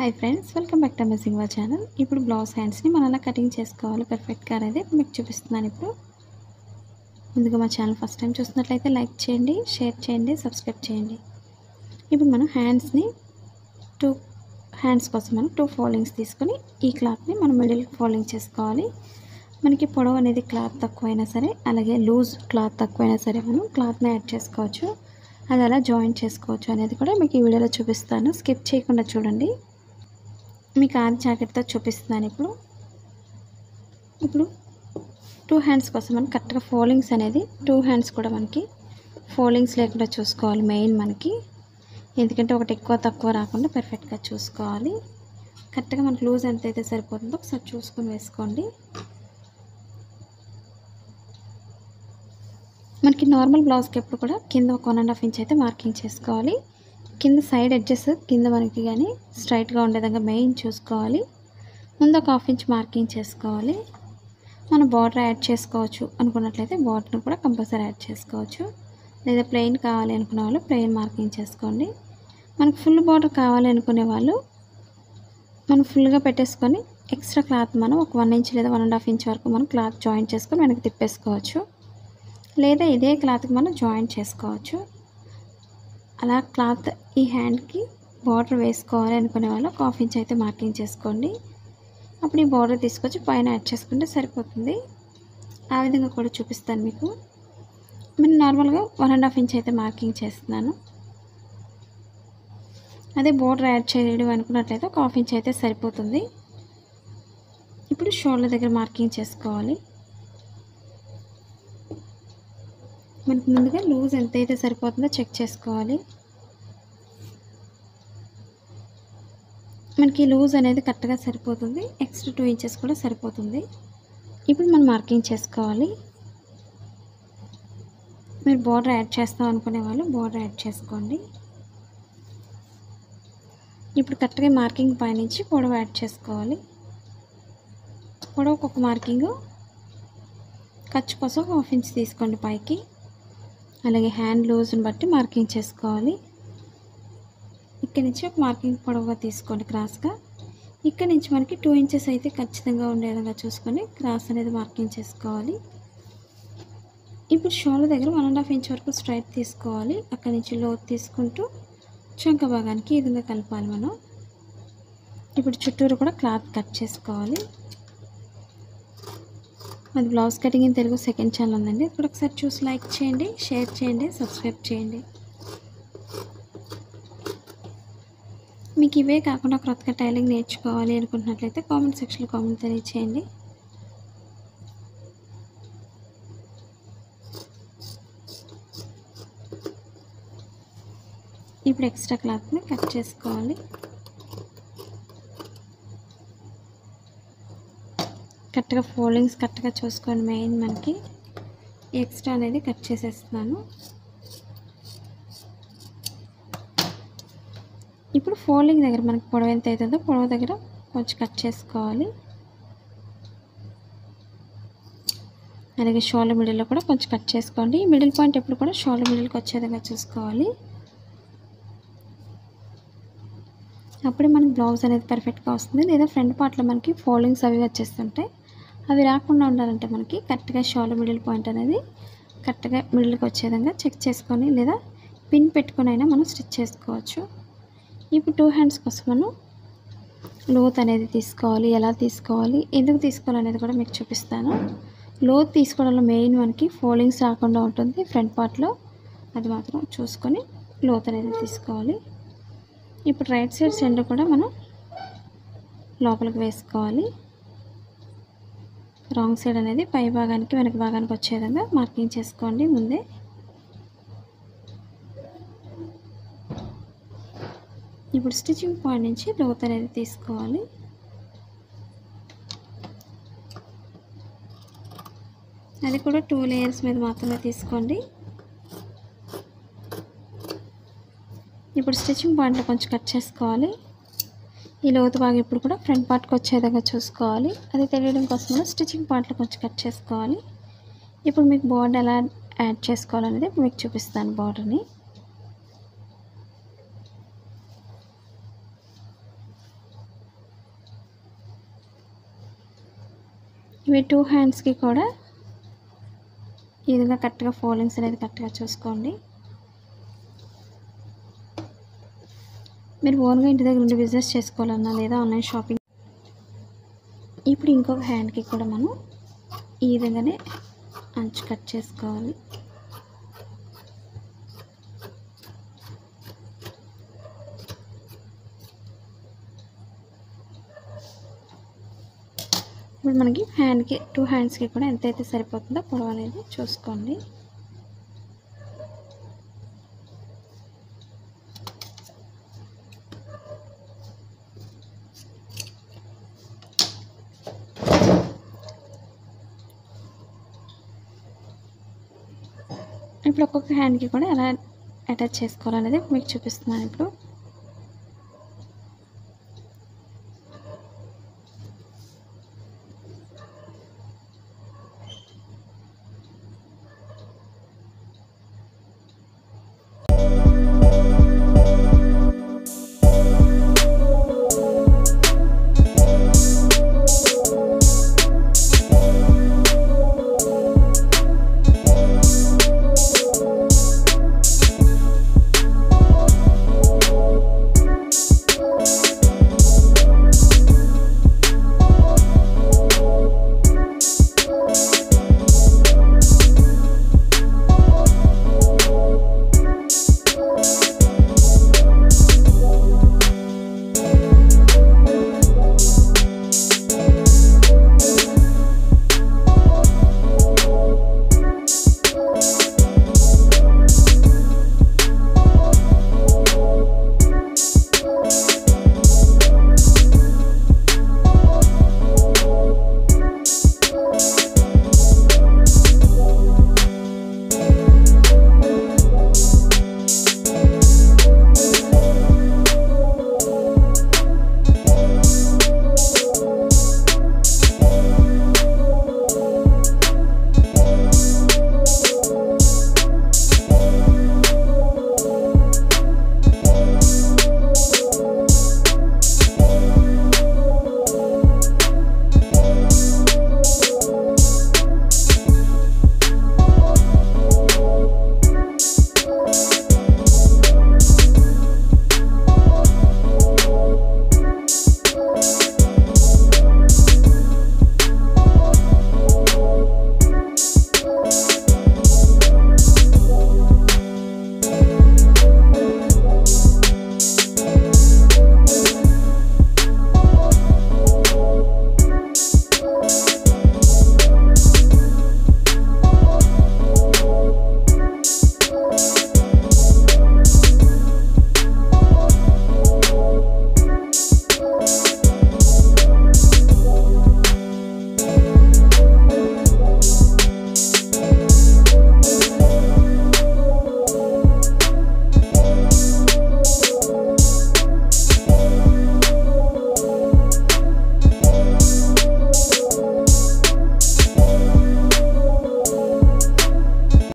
Hi friends, welcome back to amazing వా channel. ఇప్పుడు blouse హ్యాండ్స్ని మనం ఎలా కటింగ్ చేసుకోవాలి పర్ఫెక్ట్గా అనేది మీకు చూపిస్తున్నాను. ఇప్పుడు ముందుగా మా ఛానల్ ఫస్ట్ టైం చూస్తున్నట్లయితే లైక్ చేయండి, షేర్ చేయండి, సబ్స్క్రైబ్ చేయండి. ఇప్పుడు మనం టూ హ్యాండ్స్ కోసం మనం 2 ఫోల్డింగ్స్ తీసుకొని ఈ క్లాత్ని మనం మిడిల్ ఫోల్డింగ్ చేసుకోవాలి. మనకి పొడవు అనేది క్లాత్ తక్కువైనా సరే, అలాగే లూజ్ క్లాత్ తక్కువైనా సరే మనం క్లాత్ని యాడ్ చేసుకోవచ్చు. అది ఎలా జాయిన్ చేసుకోవచ్చు అనేది కూడా మీకు ఈ వీడియోలో చూపిస్తాను. స్కిప్ చేయకుండా చూడండి. మీకు ఆది జాకెట్తో చూపిస్తున్నాను. ఇప్పుడు 2 హ్యాండ్స్ కోసం మనం కరెక్ట్గా ఫోల్డింగ్స్ అనేది 2 హ్యాండ్స్ కూడా మనకి ఫోల్డింగ్స్ లేకుండా చూసుకోవాలి. మెయిన్ మనకి ఎందుకంటే ఒకటి ఎక్కువ తక్కువ రాకుండా పర్ఫెక్ట్గా చూసుకోవాలి. కరెక్ట్గా మనకు లూజ్ ఎంత అయితే సరిపోతుందో ఒకసారి చూసుకొని వేసుకోండి. మనకి నార్మల్ బ్లౌజ్కి ఎప్పుడు కూడా కింద ఒక 1.5 ఇంచ్ అయితే మార్కింగ్ చేసుకోవాలి. కింద సైడ్ ఎడ్జెస్ కింద మనకి కానీ స్ట్రైట్గా ఉండే విధంగా మెయిన్ చూసుకోవాలి. ముందు ఒక 1/2 ఇంచ్ మార్కింగ్ చేసుకోవాలి. మనం బార్డర్ యాడ్ చేసుకోవచ్చు అనుకున్నట్లయితే బార్డర్ని కూడా కంపల్సరీ యాడ్ చేసుకోవచ్చు. లేదా ప్లెయిన్ కావాలి అనుకునే వాళ్ళు ప్లెయిన్ మార్కింగ్ చేసుకోండి. మనకు ఫుల్ బార్డర్ కావాలి అనుకునే వాళ్ళు మనం ఫుల్గా పెట్టేసుకొని ఎక్స్ట్రా క్లాత్ మనం ఒక 1 ఇంచ్ లేదా 1.5 ఇంచ్ వరకు మనం క్లాత్ జాయిన్ చేసుకొని వెనక్కి తిప్పేసుకోవచ్చు. లేదా ఇదే క్లాత్కి మనం జాయిన్ చేసుకోవచ్చు. అలా క్లాత్ ఈ హ్యాండ్కి బార్డర్ వేసుకోవాలి అనుకునే వాళ్ళు ఒక 1/2 ఇంచ్ అయితే మార్కింగ్ చేసుకోండి. అప్పుడు ఈ బార్డర్ తీసుకొచ్చి పైన యాడ్ చేసుకుంటే సరిపోతుంది. ఆ విధంగా కూడా చూపిస్తాను మీకు. నేను నార్మల్గా 1.5 ఇంచ్ అయితే మార్కింగ్ చేస్తున్నాను. అదే బార్డర్ యాడ్ చేయడం అనుకున్నట్లయితే ఒక 1/2 ఇంచ్ అయితే సరిపోతుంది. ఇప్పుడు షోల్డర్ దగ్గర మార్కింగ్ చేసుకోవాలి. మనకు ముందుగా లూజ్ ఎంత అయితే సరిపోతుందో చెక్ చేసుకోవాలి. మనకి లూజ్ అనేది కరెక్ట్గా సరిపోతుంది. ఎక్స్ట్రా 2 ఇంచెస్ కూడా సరిపోతుంది. ఇప్పుడు మనం మార్కింగ్ చేసుకోవాలి. మీరు బార్డర్ యాడ్ చేస్తాం అనుకునే వాళ్ళు బార్డర్ యాడ్ చేసుకోండి. ఇప్పుడు కరెక్ట్గా మార్కింగ్ పైనుంచి పొడవు యాడ్ చేసుకోవాలి. పొడవుకు ఒక మార్కింగ్ ఖర్చు కోసం 1/2 ఇంచ్ తీసుకోండి పైకి. అలాగే హ్యాండ్ లూజ్ని బట్టి మార్కింగ్ చేసుకోవాలి. ఇక్కడ నుంచి ఒక మార్కింగ్ పొడవుగా తీసుకోండి క్రాస్గా. ఇక్కడ నుంచి మనకి 2 ఇంచెస్ అయితే ఖచ్చితంగా ఉండే విధంగా చూసుకొని క్రాస్ అనేది మార్కింగ్ చేసుకోవాలి. ఇప్పుడు షోల్డర్ దగ్గర 1.5 ఇంచ్ వరకు స్ట్రైట్ తీసుకోవాలి. అక్కడి నుంచి లోతు తీసుకుంటూ చంక భాగానికి ఈ విధంగా కలపాలి మనం. ఇప్పుడు చుట్టూరు కూడా క్లాత్ కట్ చేసుకోవాలి. అది blouse cutting in Telugu second channel ఉందండి. ఇప్పుడు ఒకసారి చూసి లైక్ చేయండి, షేర్ చేయండి, సబ్స్క్రైబ్ చేయండి. మీకు ఇవే కాకుండా కొత్తగా టైలింగ్ నేర్చుకోవాలి అనుకుంటున్నట్లయితే కామెంట్ సెక్షన్లో కామెంట్ తెలియచేయండి. ఇప్పుడు ఎక్స్ట్రా క్లాత్ని కట్ చేసుకోవాలి. కరెక్ట్గా ఫోల్డింగ్స్ కరెక్ట్గా చూసుకోండి. మెయిన్ మనకి ఎక్స్ట్రా అనేది కట్ చేసేస్తున్నాను. ఇప్పుడు ఫోల్డింగ్ దగ్గర మనకి పొడవు ఎంత అవుతుందో పొడవు దగ్గర కొంచెం కట్ చేసుకోవాలి. అలాగే షోల్డర్ మిడిల్లో కూడా కొంచెం కట్ చేసుకోండి. మిడిల్ పాయింట్ ఎప్పుడు కూడా షోల్డర్ మిడిల్కి వచ్చే విధంగా చూసుకోవాలి. అప్పుడే మనకి బ్లౌజ్ అనేది పర్ఫెక్ట్గా వస్తుంది. లేదా ఫ్రంట్ పార్ట్లో మనకి ఫోల్డింగ్స్ అవి వచ్చేస్తుంటాయి. అవి రాకుండా ఉండాలంటే మనకి కరెక్ట్గా షోల్డర్ మిడిల్ పాయింట్ అనేది కరెక్ట్గా మిడిల్కి వచ్చే విధంగా చెక్ చేసుకొని లేదా పిన్ పెట్టుకొని అయినా మనం స్టిచ్ చేసుకోవచ్చు. ఇప్పుడు 2 హ్యాండ్స్ కోసం మనం లోత్ అనేది తీసుకోవాలి. ఎలా తీసుకోవాలి, ఎందుకు తీసుకోవాలి అనేది కూడా మీకు చూపిస్తాను. లోత్ తీసుకోవడంలో మెయిన్ మనకి ఫోల్డింగ్స్ రాకుండా ఉంటుంది ఫ్రంట్ పార్ట్లో. అది మాత్రం చూసుకొని లోత్ అనేది తీసుకోవాలి. ఇప్పుడు రైట్ సైడ్ సెంటర్ కూడా మనం లోపలికి వేసుకోవాలి. రాంగ్ సైడ్ అనేది పై భాగానికి వెనక భాగానికి వచ్చే విధంగా మార్కింగ్ చేసుకోండి ముందే. ఇప్పుడు స్టిచ్చింగ్ పాయింట్ నుంచి లోత్ అనేది తీసుకోవాలి. అది కూడా 2 లేయర్స్ మీద మాత్రమే తీసుకోండి. ఇప్పుడు స్టిచ్చింగ్ పాయింట్లో కొంచెం కట్ చేసుకోవాలి. ఈ లోతు భాగం ఇప్పుడు కూడా ఫ్రంట్ పార్ట్కి వచ్చే విధంగా చూసుకోవాలి. అది తెలియడం కోసం స్టిచ్చింగ్ పాయింట్లో కొంచెం కట్ చేసుకోవాలి. ఇప్పుడు మీకు బార్డర్ ఎలా యాడ్ చేసుకోవాలనేది మీకు చూపిస్తాను. బార్డర్ని ఇవి 2 హ్యాండ్స్కి కూడా ఈ విధంగా కరెక్ట్గా ఫోల్డింగ్స్ అనేది కరెక్ట్గా చూసుకోండి. మీరు ఓన్గా ఇంటి దగ్గర నుండి బిజినెస్ చేసుకోవాలన్నా లేదా ఆన్లైన్ షాపింగ్. ఇప్పుడు ఇంకొక హ్యాండ్కి కూడా మనం ఈ విధంగానే అంచు కట్ చేసుకోవాలి. ఇప్పుడు మనకి హ్యాండ్కి 2 హ్యాండ్స్కి కూడా ఎంతైతే సరిపోతుందో పొడవు అనేది చూసుకోండి. ఇప్పుడు ఒక్కొక్క హ్యాండ్కి కూడా ఎలా అటాచ్ చేసుకోవాలనేది మీకు చూపిస్తున్నాను. ఇప్పుడు